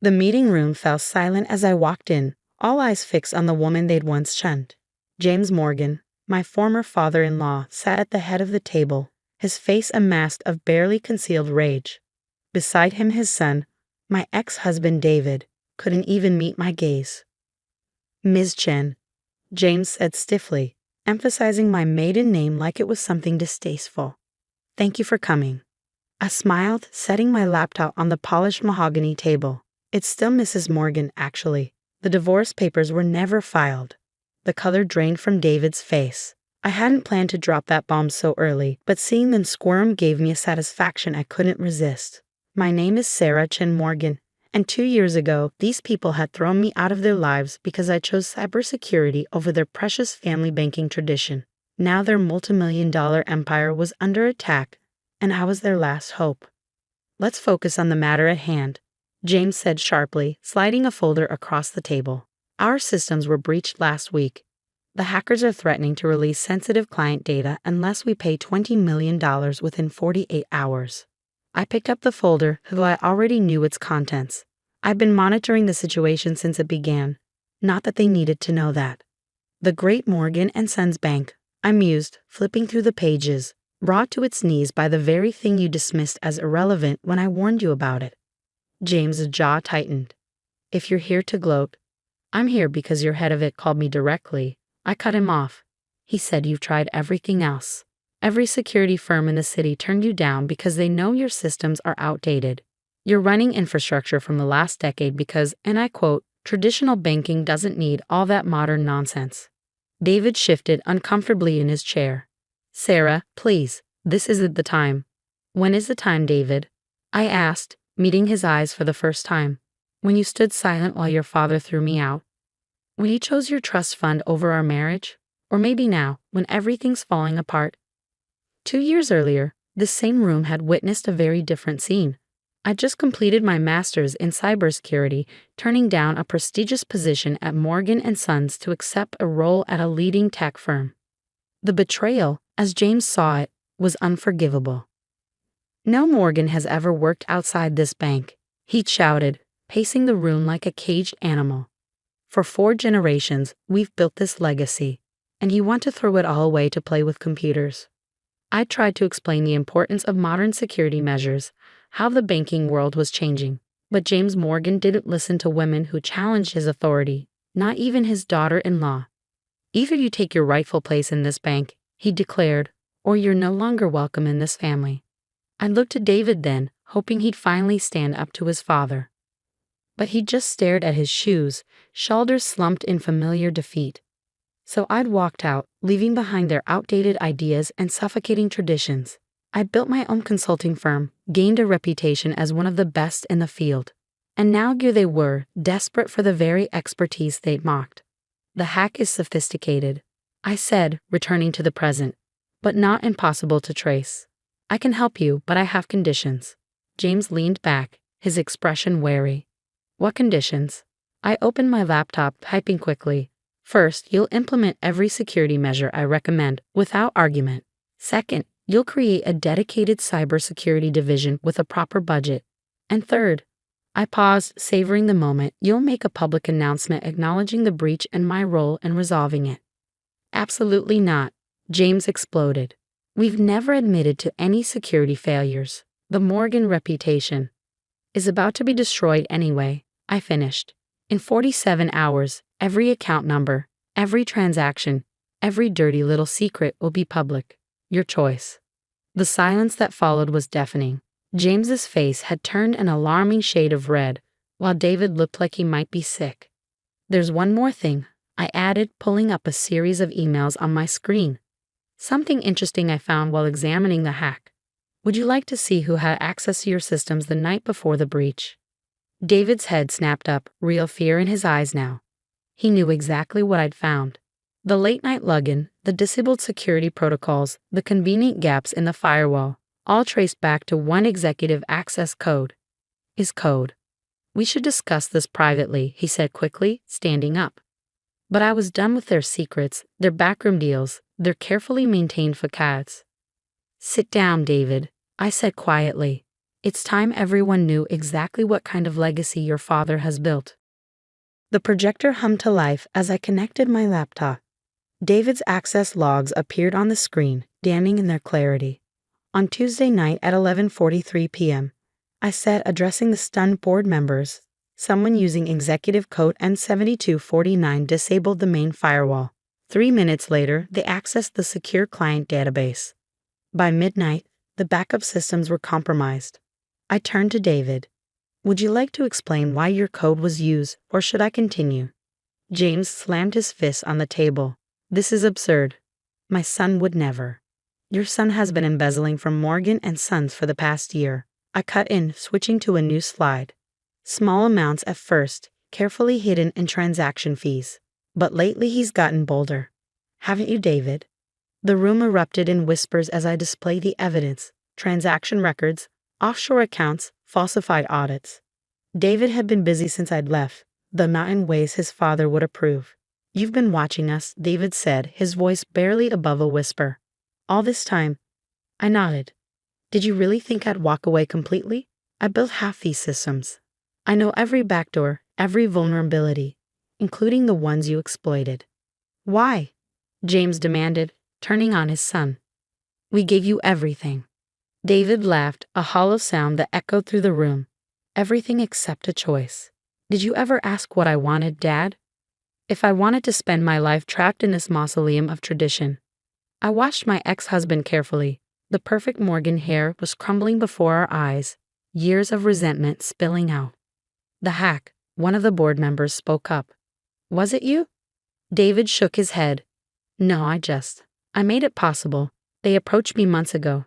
The meeting room fell silent as I walked in, all eyes fixed on the woman they'd once shunned. James Morgan, my former father-in-law, sat at the head of the table, his face a mask of barely concealed rage. Beside him his son, my ex-husband David, couldn't even meet my gaze. "Ms. Chen," James said stiffly, emphasizing my maiden name like it was something distasteful. "Thank you for coming." I smiled, setting my laptop on the polished mahogany table. "It's still Mrs. Morgan, actually. The divorce papers were never filed." The color drained from David's face. I hadn't planned to drop that bomb so early, but seeing them squirm gave me a satisfaction I couldn't resist. "My name is Sarah Chen Morgan, and 2 years ago, these people had thrown me out of their lives because I chose cybersecurity over their precious family banking tradition. Now their multimillion-dollar empire was under attack, and I was their last hope." "Let's focus on the matter at hand," James said sharply, sliding a folder across the table. "Our systems were breached last week. The hackers are threatening to release sensitive client data unless we pay $20 million within 48 hours. I picked up the folder, though I already knew its contents. I've been monitoring the situation since it began. Not that they needed to know that. "The Great Morgan and Sons Bank," I mused, flipping through the pages, brought to its knees by the very thing you dismissed as irrelevant when I warned you about it. James's jaw tightened. "If you're here to gloat, I'm here because your head of it called me directly." I cut him off. "He said you've tried everything else. Every security firm in the city turned you down because they know your systems are outdated. You're running infrastructure from the last decade because, and I quote, traditional banking doesn't need all that modern nonsense." David shifted uncomfortably in his chair. "Sarah, please, this isn't the time." "When is the time, David?" I asked, meeting his eyes for the first time. "When you stood silent while your father threw me out? When you chose your trust fund over our marriage? Or maybe now, when everything's falling apart?" 2 years earlier, this same room had witnessed a very different scene. I'd just completed my master's in cybersecurity, turning down a prestigious position at Morgan & Sons to accept a role at a leading tech firm. The betrayal, as James saw it, was unforgivable. "No Morgan has ever worked outside this bank," he shouted, pacing the room like a caged animal. "For 4 generations, we've built this legacy, and you want to throw it all away to play with computers." I tried to explain the importance of modern security measures, how the banking world was changing, but James Morgan didn't listen to women who challenged his authority, not even his daughter-in-law. "Either you take your rightful place in this bank," he declared, "or you're no longer welcome in this family." I looked to David then, hoping he'd finally stand up to his father. But he just stared at his shoes, shoulders slumped in familiar defeat. So I'd walked out, leaving behind their outdated ideas and suffocating traditions. I built my own consulting firm, gained a reputation as one of the best in the field. And now here they were, desperate for the very expertise they'd mocked. "The hack is sophisticated," I said, returning to the present, "but not impossible to trace. I can help you, but I have conditions." James leaned back, his expression wary. "What conditions?" I opened my laptop, typing quickly. "First, you'll implement every security measure I recommend, without argument. Second, you'll create a dedicated cybersecurity division with a proper budget. And third," I paused, savoring the moment, "you'll make a public announcement acknowledging the breach and my role in resolving it." "Absolutely not," James exploded. "We've never admitted to any security failures. The Morgan reputation is about to be destroyed anyway," I finished. "In 47 hours, every account number, every transaction, every dirty little secret will be public. Your choice." The silence that followed was deafening. James's face had turned an alarming shade of red, while David looked like he might be sick. "There's one more thing," I added, pulling up a series of emails on my screen. "Something interesting I found while examining the hack. Would you like to see who had access to your systems the night before the breach?" David's head snapped up, real fear in his eyes now. He knew exactly what I'd found. The late-night login, the disabled security protocols, the convenient gaps in the firewall, all traced back to one executive access code. "Is code. We should discuss this privately," he said quickly, standing up. But I was done with their secrets, their backroom deals, their carefully maintained facades. "Sit down, David," I said quietly. It's time everyone knew exactly what kind of legacy your father has built. The projector hummed to life as I connected my laptop. David's access logs appeared on the screen, damning in their clarity. On Tuesday night at 11:43 p.m., I said, addressing the stunned board members, someone using executive code N7249 disabled the main firewall. 3 minutes later, they accessed the secure client database. By midnight, the backup systems were compromised. I turned to David. Would you like to explain why your code was used, or should I continue? James slammed his fist on the table. This is absurd. My son would never. Your son has been embezzling from Morgan and Sons for the past year. I cut in, switching to a new slide. Small amounts at first, carefully hidden in transaction fees. But lately he's gotten bolder. Haven't you, David? The room erupted in whispers as I displayed the evidence: transaction records, offshore accounts, falsified audits. David had been busy since I'd left, though not in ways his father would approve. You've been watching us, David said, his voice barely above a whisper. All this time. I nodded. Did you really think I'd walk away completely? I built half these systems. I know every backdoor, every vulnerability, including the ones you exploited. Why? James demanded, turning on his son. We gave you everything. David laughed, a hollow sound that echoed through the room. Everything except a choice. Did you ever ask what I wanted, Dad? If I wanted to spend my life trapped in this mausoleum of tradition. I watched my ex-husband carefully. The perfect Morgan hair was crumbling before our eyes, years of resentment spilling out. The hack, one of the board members, spoke up. Was it you? David shook his head. No, I made it possible. They approached me months ago.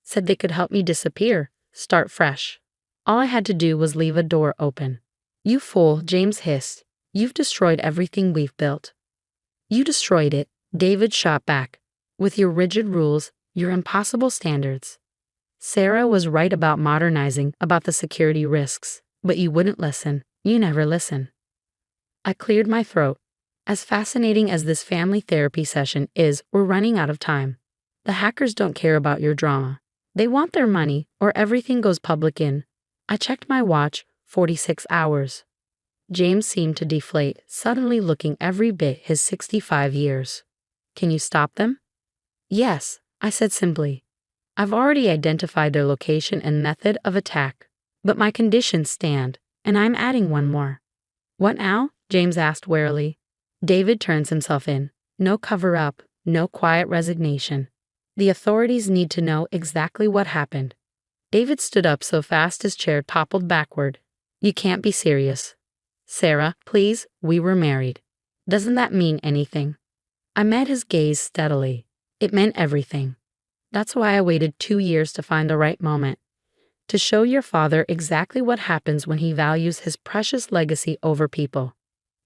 Said they could help me disappear, start fresh. All I had to do was leave a door open. You fool, James hissed. You've destroyed everything we've built. You destroyed it, David shot back. With your rigid rules, your impossible standards. Sarah was right about modernizing, about the security risks, but you wouldn't listen. You never listen. I cleared my throat. As fascinating as this family therapy session is, we're running out of time. The hackers don't care about your drama. They want their money, or everything goes public in. I checked my watch, 46 hours. James seemed to deflate, suddenly looking every bit his 65 years. Can you stop them? Yes, I said simply. I've already identified their location and method of attack, but my conditions stand, and I'm adding one more. What now? James asked warily. David turns himself in. No cover-up, no quiet resignation. The authorities need to know exactly what happened. David stood up so fast his chair toppled backward. You can't be serious. Sarah, please, we were married. Doesn't that mean anything? I met his gaze steadily. It meant everything. That's why I waited 2 years to find the right moment. To show your father exactly what happens when he values his precious legacy over people.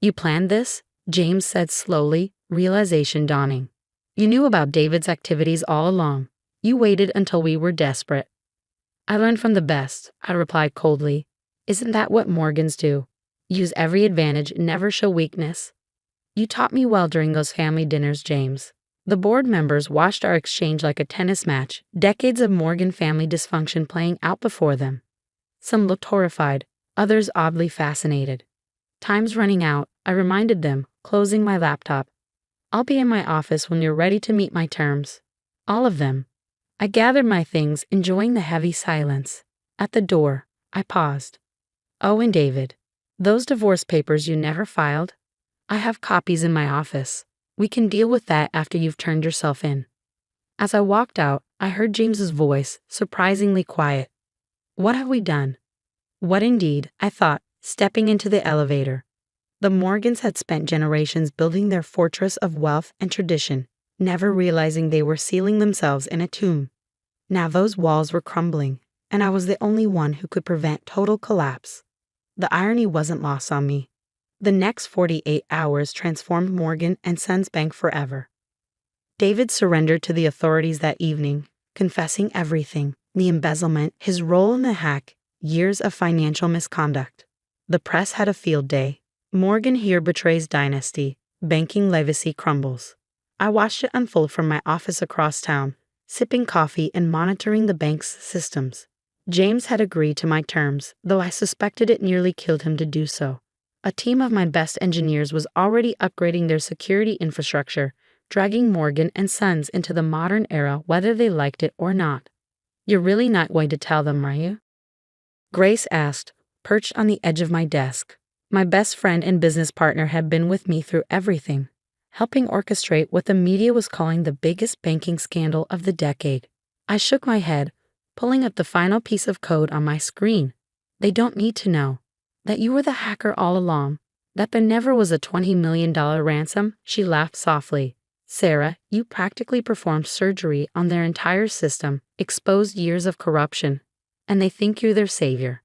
You planned this? James said slowly, realization dawning. You knew about David's activities all along. You waited until we were desperate. I learned from the best, I replied coldly. Isn't that what Morgans do? Use every advantage, never show weakness. You taught me well during those family dinners, James. The board members watched our exchange like a tennis match, decades of Morgan family dysfunction playing out before them. Some looked horrified, others oddly fascinated. Time's running out, I reminded them, closing my laptop. I'll be in my office when you're ready to meet my terms. All of them. I gathered my things, enjoying the heavy silence. At the door, I paused. Oh, and David. Those divorce papers you never filed? I have copies in my office. We can deal with that after you've turned yourself in. As I walked out, I heard James's voice, surprisingly quiet. What have we done? What indeed, I thought, stepping into the elevator. The Morgans had spent generations building their fortress of wealth and tradition, never realizing they were sealing themselves in a tomb. Now those walls were crumbling, and I was the only one who could prevent total collapse. The irony wasn't lost on me. The next 48 hours transformed Morgan and Sons Bank forever. David surrendered to the authorities that evening, confessing everything, the embezzlement, his role in the hack, years of financial misconduct. The press had a field day. Morgan here betrays dynasty, banking legacy crumbles. I watched it unfold from my office across town, sipping coffee and monitoring the bank's systems. James had agreed to my terms, though I suspected it nearly killed him to do so. A team of my best engineers was already upgrading their security infrastructure, dragging Morgan and Sons into the modern era whether they liked it or not. You're really not going to tell them, are you? Grace asked, perched on the edge of my desk. My best friend and business partner had been with me through everything, helping orchestrate what the media was calling the biggest banking scandal of the decade. I shook my head, pulling up the final piece of code on my screen. They don't need to know that you were the hacker all along, that there never was a $20 million ransom. She laughed softly. Sarah, you practically performed surgery on their entire system, exposed years of corruption, and they think you're their savior.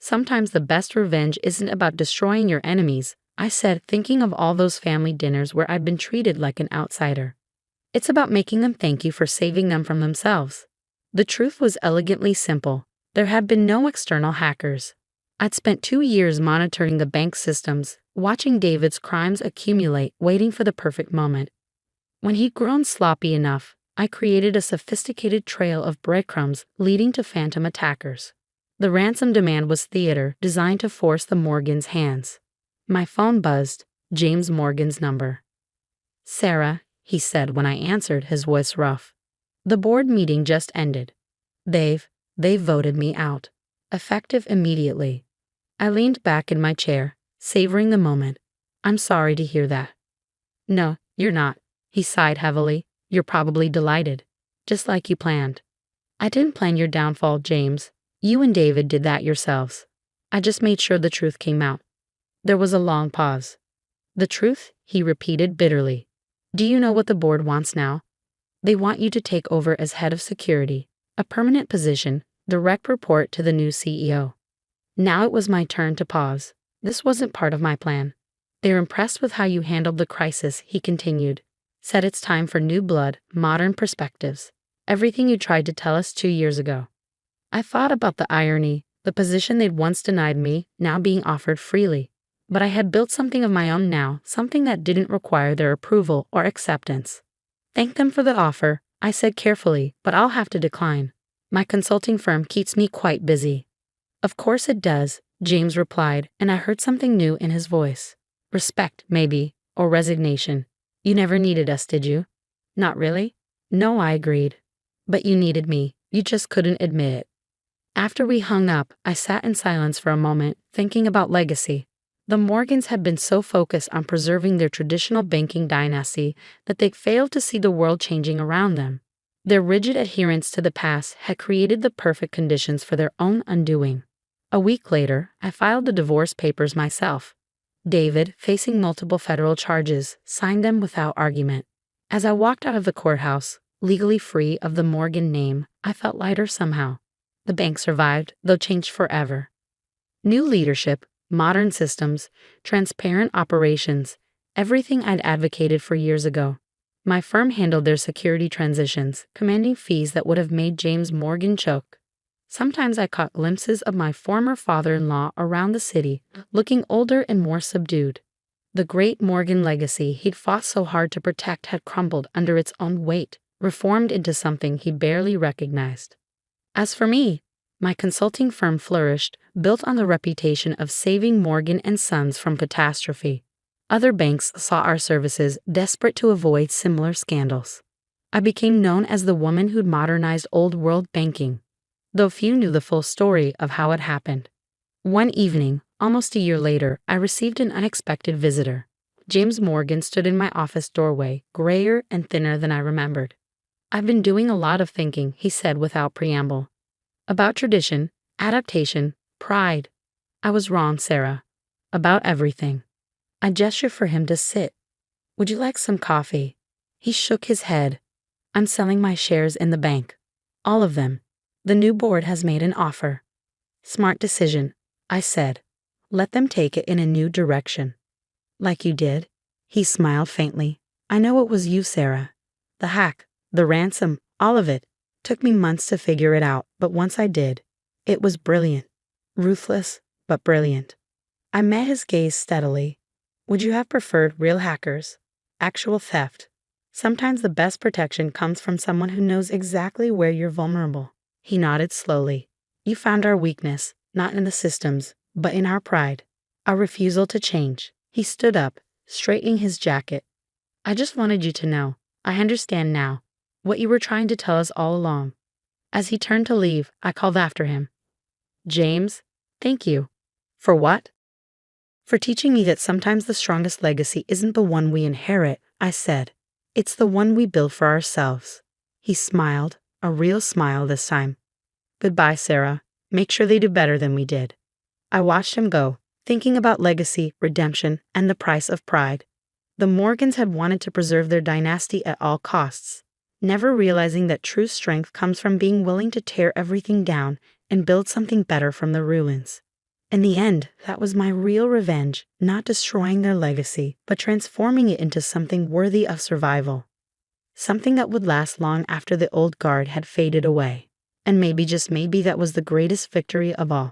Sometimes the best revenge isn't about destroying your enemies, I said, thinking of all those family dinners where I'd been treated like an outsider. It's about making them thank you for saving them from themselves. The truth was elegantly simple. There had been no external hackers. I'd spent 2 years monitoring the bank systems, watching David's crimes accumulate, waiting for the perfect moment. When he'd grown sloppy enough, I created a sophisticated trail of breadcrumbs leading to phantom attackers. The ransom demand was theater designed to force the Morgans' hands. My phone buzzed, James Morgan's number. Sarah, he said when I answered, his voice rough. The board meeting just ended. They've voted me out. Effective immediately. I leaned back in my chair, savoring the moment. I'm sorry to hear that. No, you're not, he sighed heavily. You're probably delighted. Just like you planned. I didn't plan your downfall, James. You and David did that yourselves. I just made sure the truth came out. There was a long pause. The truth? He repeated bitterly. Do you know what the board wants now? They want you to take over as head of security, a permanent position, direct report to the new CEO. Now it was my turn to pause. This wasn't part of my plan. They're impressed with how you handled the crisis, he continued. Said it's time for new blood, modern perspectives. Everything you tried to tell us 2 years ago. I thought about the irony, the position they'd once denied me, now being offered freely. But I had built something of my own now, something that didn't require their approval or acceptance. Thank them for the offer, I said carefully, but I'll have to decline. My consulting firm keeps me quite busy. Of course it does, James replied, and I heard something new in his voice. Respect, maybe, or resignation. You never needed us, did you? Not really? No, I agreed. But you needed me, you just couldn't admit it. After we hung up, I sat in silence for a moment, thinking about legacy. The Morgans had been so focused on preserving their traditional banking dynasty that they failed to see the world changing around them. Their rigid adherence to the past had created the perfect conditions for their own undoing. A week later, I filed the divorce papers myself. David, facing multiple federal charges, signed them without argument. As I walked out of the courthouse, legally free of the Morgan name, I felt lighter somehow. The bank survived, though changed forever. New leadership, modern systems, transparent operations, everything I'd advocated for years ago. My firm handled their security transitions, commanding fees that would have made James Morgan choke. Sometimes I caught glimpses of my former father-in-law around the city, looking older and more subdued. The great Morgan legacy he'd fought so hard to protect had crumbled under its own weight, reformed into something he barely recognized. As for me, my consulting firm flourished, built on the reputation of saving Morgan and Sons from catastrophe. Other banks saw our services, desperate to avoid similar scandals. I became known as the woman who'd modernized old-world banking, though few knew the full story of how it happened. One evening, almost a year later, I received an unexpected visitor. James Morgan stood in my office doorway, grayer and thinner than I remembered. I've been doing a lot of thinking, he said without preamble. About tradition, adaptation, pride. I was wrong, Sarah. About everything. I gestured for him to sit. Would you like some coffee? He shook his head. I'm selling my shares in the bank. All of them. The new board has made an offer. Smart decision, I said. Let them take it in a new direction. Like you did? He smiled faintly. I know it was you, Sarah. The hack, the ransom, all of it. Took me months to figure it out, but once I did, it was brilliant. Ruthless, but brilliant. I met his gaze steadily. Would you have preferred real hackers? Actual theft? Sometimes the best protection comes from someone who knows exactly where you're vulnerable. He nodded slowly. You found our weakness, not in the systems, but in our pride, our refusal to change. He stood up, straightening his jacket. I just wanted you to know. I understand now. What you were trying to tell us all along. As he turned to leave, I called after him. James, thank you. For what? For teaching me that sometimes the strongest legacy isn't the one we inherit, I said. It's the one we build for ourselves. He smiled, a real smile this time. Goodbye, Sarah. Make sure they do better than we did. I watched him go, thinking about legacy, redemption, and the price of pride. The Morgans had wanted to preserve their dynasty at all costs, never realizing that true strength comes from being willing to tear everything down and build something better from the ruins. In the end, that was my real revenge, not destroying their legacy, but transforming it into something worthy of survival. Something that would last long after the old guard had faded away. And maybe, just maybe, that was the greatest victory of all.